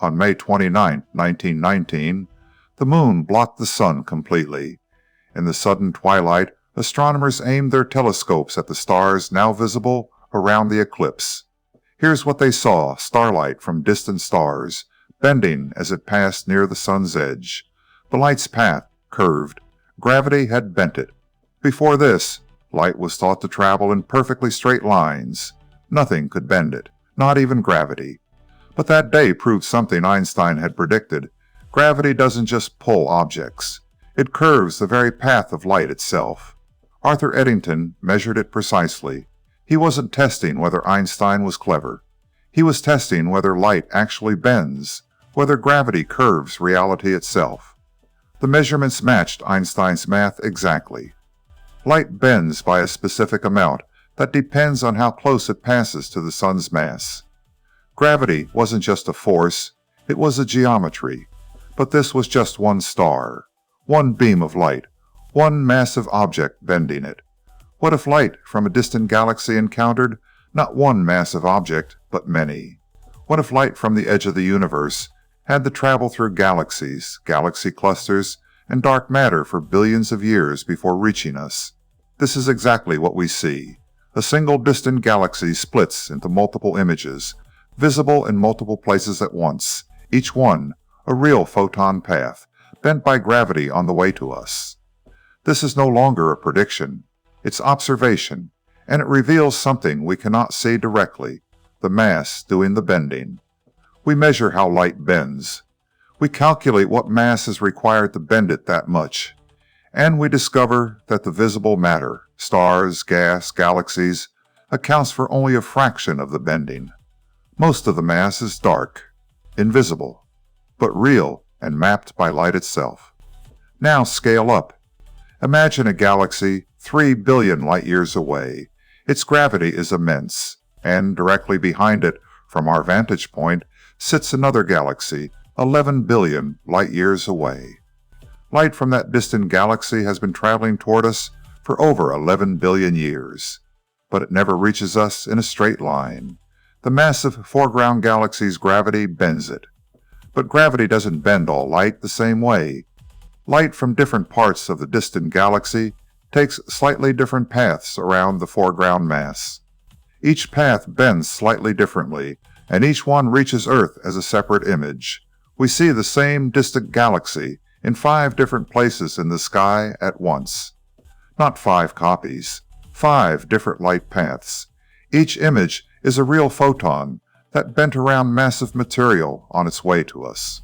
On May 29, 1919, the moon blocked the sun completely. In the sudden twilight, astronomers aimed their telescopes at the stars now visible around the eclipse. Here's what they saw: starlight from distant stars, bending as it passed near the sun's edge. The light's path curved. Gravity had bent it. Before this, light was thought to travel in perfectly straight lines. Nothing could bend it, not even gravity. But that day proved something Einstein had predicted. Gravity doesn't just pull objects. It curves the very path of light itself. Arthur Eddington measured it precisely. He wasn't testing whether Einstein was clever. He was testing whether light actually bends, whether gravity curves reality itself. The measurements matched Einstein's math exactly. Light bends by a specific amount that depends on how close it passes to the sun's mass. Gravity wasn't just a force, it was a geometry. But this was just one star, one beam of light, one massive object bending it. What if light from a distant galaxy encountered not one massive object, but many? What if light from the edge of the universe had to travel through galaxies, galaxy clusters, and dark matter for billions of years before reaching us? This is exactly what we see. A single distant galaxy splits into multiple images, visible in multiple places at once, each one a real photon path, bent by gravity on the way to us. This is no longer a prediction. It's observation, and it reveals something we cannot see directly, the mass doing the bending. We measure how light bends. We calculate what mass is required to bend it that much. And we discover that the visible matter, stars, gas, galaxies, accounts for only a fraction of the bending. Most of the mass is dark, invisible, but real and mapped by light itself. Now scale up. Imagine a galaxy 3 billion light-years away. Its gravity is immense, and directly behind it, from our vantage point, sits another galaxy 11 billion light-years away. Light from that distant galaxy has been traveling toward us for over 11 billion years, but it never reaches us in a straight line. The massive foreground galaxy's gravity bends it. But gravity doesn't bend all light the same way. Light from different parts of the distant galaxy takes slightly different paths around the foreground mass. Each path bends slightly differently, and each one reaches Earth as a separate image. We see the same distant galaxy in 5 different places in the sky at once. Not 5 copies, 5 different light paths. Each image is a real photon that bent around massive material on its way to us.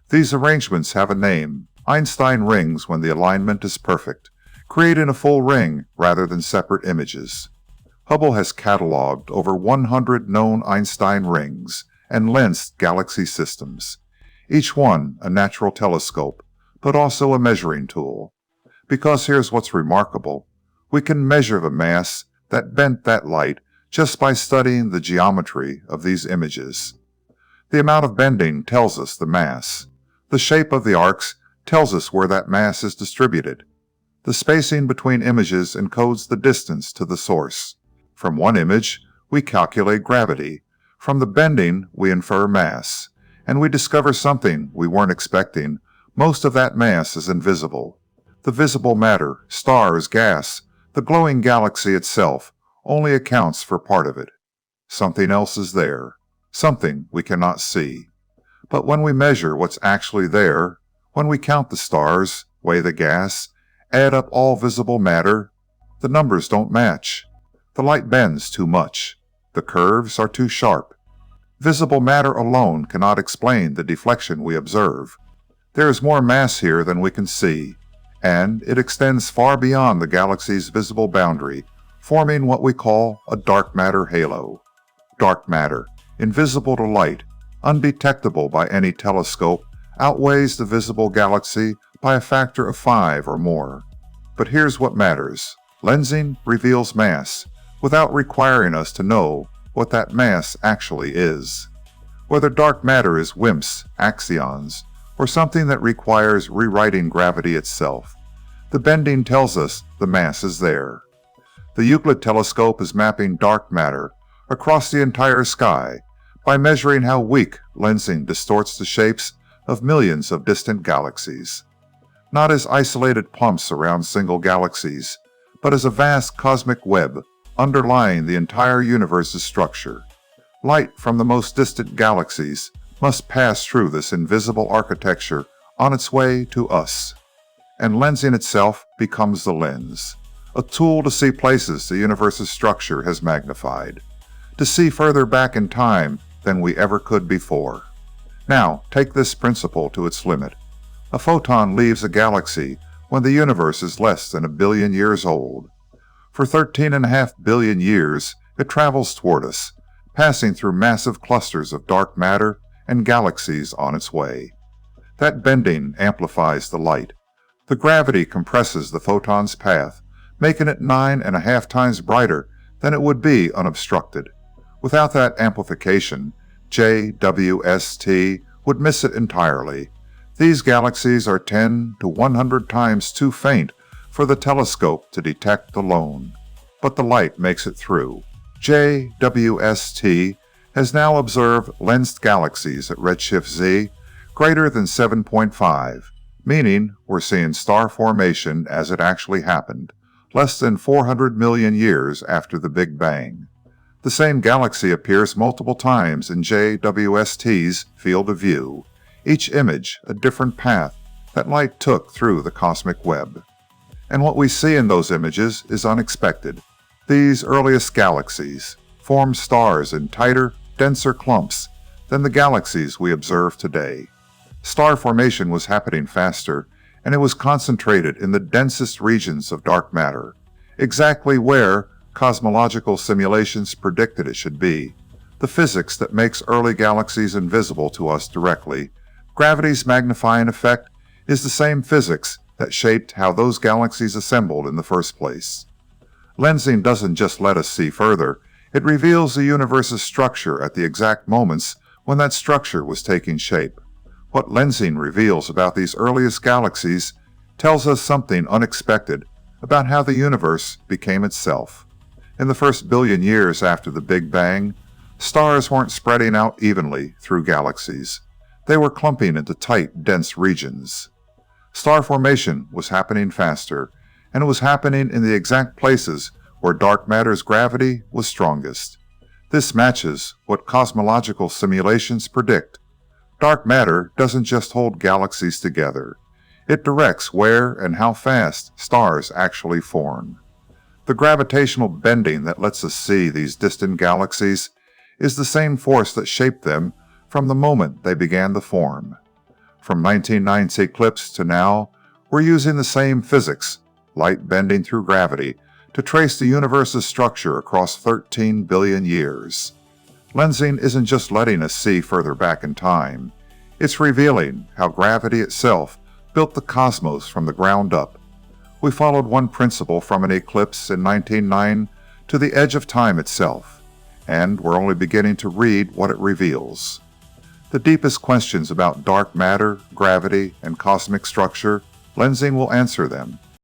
These arrangements have a name: Einstein rings, when the alignment is perfect, creating a full ring rather than separate images. Hubble has cataloged over 100 known Einstein rings and lensed galaxy systems, each one a natural telescope, but also a measuring tool. Because here's what's remarkable: we can measure the mass that bent that light just by studying the geometry of these images. The amount of bending tells us the mass. The shape of the arcs tells us where that mass is distributed. The spacing between images encodes the distance to the source. From one image, we calculate gravity. From the bending, we infer mass. And we discover something we weren't expecting. Most of that mass is invisible. The visible matter, stars, gas, the glowing galaxy itself, only accounts for part of it. Something else is there, something we cannot see. But when we measure what's actually there, when we count the stars, weigh the gas, add up all visible matter, the numbers don't match. The light bends too much. The curves are too sharp. Visible matter alone cannot explain the deflection we observe. There is more mass here than we can see, and it extends far beyond the galaxy's visible boundary, forming what we call a dark matter halo. Dark matter, invisible to light, undetectable by any telescope, outweighs the visible galaxy by a factor of 5 or more. But here's what matters. Lensing reveals mass, without requiring us to know what that mass actually is. Whether dark matter is WIMPs, axions, or something that requires rewriting gravity itself, the bending tells us the mass is there. The Euclid telescope is mapping dark matter across the entire sky, by measuring how weak lensing distorts the shapes of millions of distant galaxies. Not as isolated clumps around single galaxies, but as a vast cosmic web underlying the entire universe's structure. Light from the most distant galaxies must pass through this invisible architecture on its way to us. And lensing itself becomes the lens, a tool to see places the universe's structure has magnified, to see further back in time than we ever could before. Now, take this principle to its limit. A photon leaves a galaxy when the universe is less than 1 billion years old. For 13.5 billion years, it travels toward us, passing through massive clusters of dark matter and galaxies on its way. That bending amplifies the light. The gravity compresses the photon's path, making it 9.5 times brighter than it would be unobstructed. Without that amplification, JWST would miss it entirely. These galaxies are 10 to 100 times too faint for the telescope to detect alone. But the light makes it through. JWST has now observed lensed galaxies at redshift Z greater than 7.5, meaning we're seeing star formation as it actually happened, less than 400 million years after the Big Bang. The same galaxy appears multiple times in JWST's field of view, each image a different path that light took through the cosmic web. And what we see in those images is unexpected. These earliest galaxies formed stars in tighter, denser clumps than the galaxies we observe today. Star formation was happening faster, and it was concentrated in the densest regions of dark matter, exactly where cosmological simulations predicted it should be. The physics that makes early galaxies invisible to us directly, gravity's magnifying effect, is the same physics that shaped how those galaxies assembled in the first place. Lensing doesn't just let us see further, it reveals the universe's structure at the exact moments when that structure was taking shape. What lensing reveals about these earliest galaxies tells us something unexpected about how the universe became itself. In the first billion years after the Big Bang, stars weren't spreading out evenly through galaxies. They were clumping into tight, dense regions. Star formation was happening faster, and it was happening in the exact places where dark matter's gravity was strongest. This matches what cosmological simulations predict. Dark matter doesn't just hold galaxies together. It directs where and how fast stars actually form. The gravitational bending that lets us see these distant galaxies is the same force that shaped them from the moment they began to form. From 1990's Eclipse to now, we're using the same physics, light bending through gravity, to trace the universe's structure across 13 billion years. Lensing isn't just letting us see further back in time. It's revealing how gravity itself built the cosmos from the ground up. We followed one principle from an eclipse in 1909 to the edge of time itself, and we're only beginning to read what it reveals. The deepest questions about dark matter, gravity, and cosmic structure, lensing will answer them.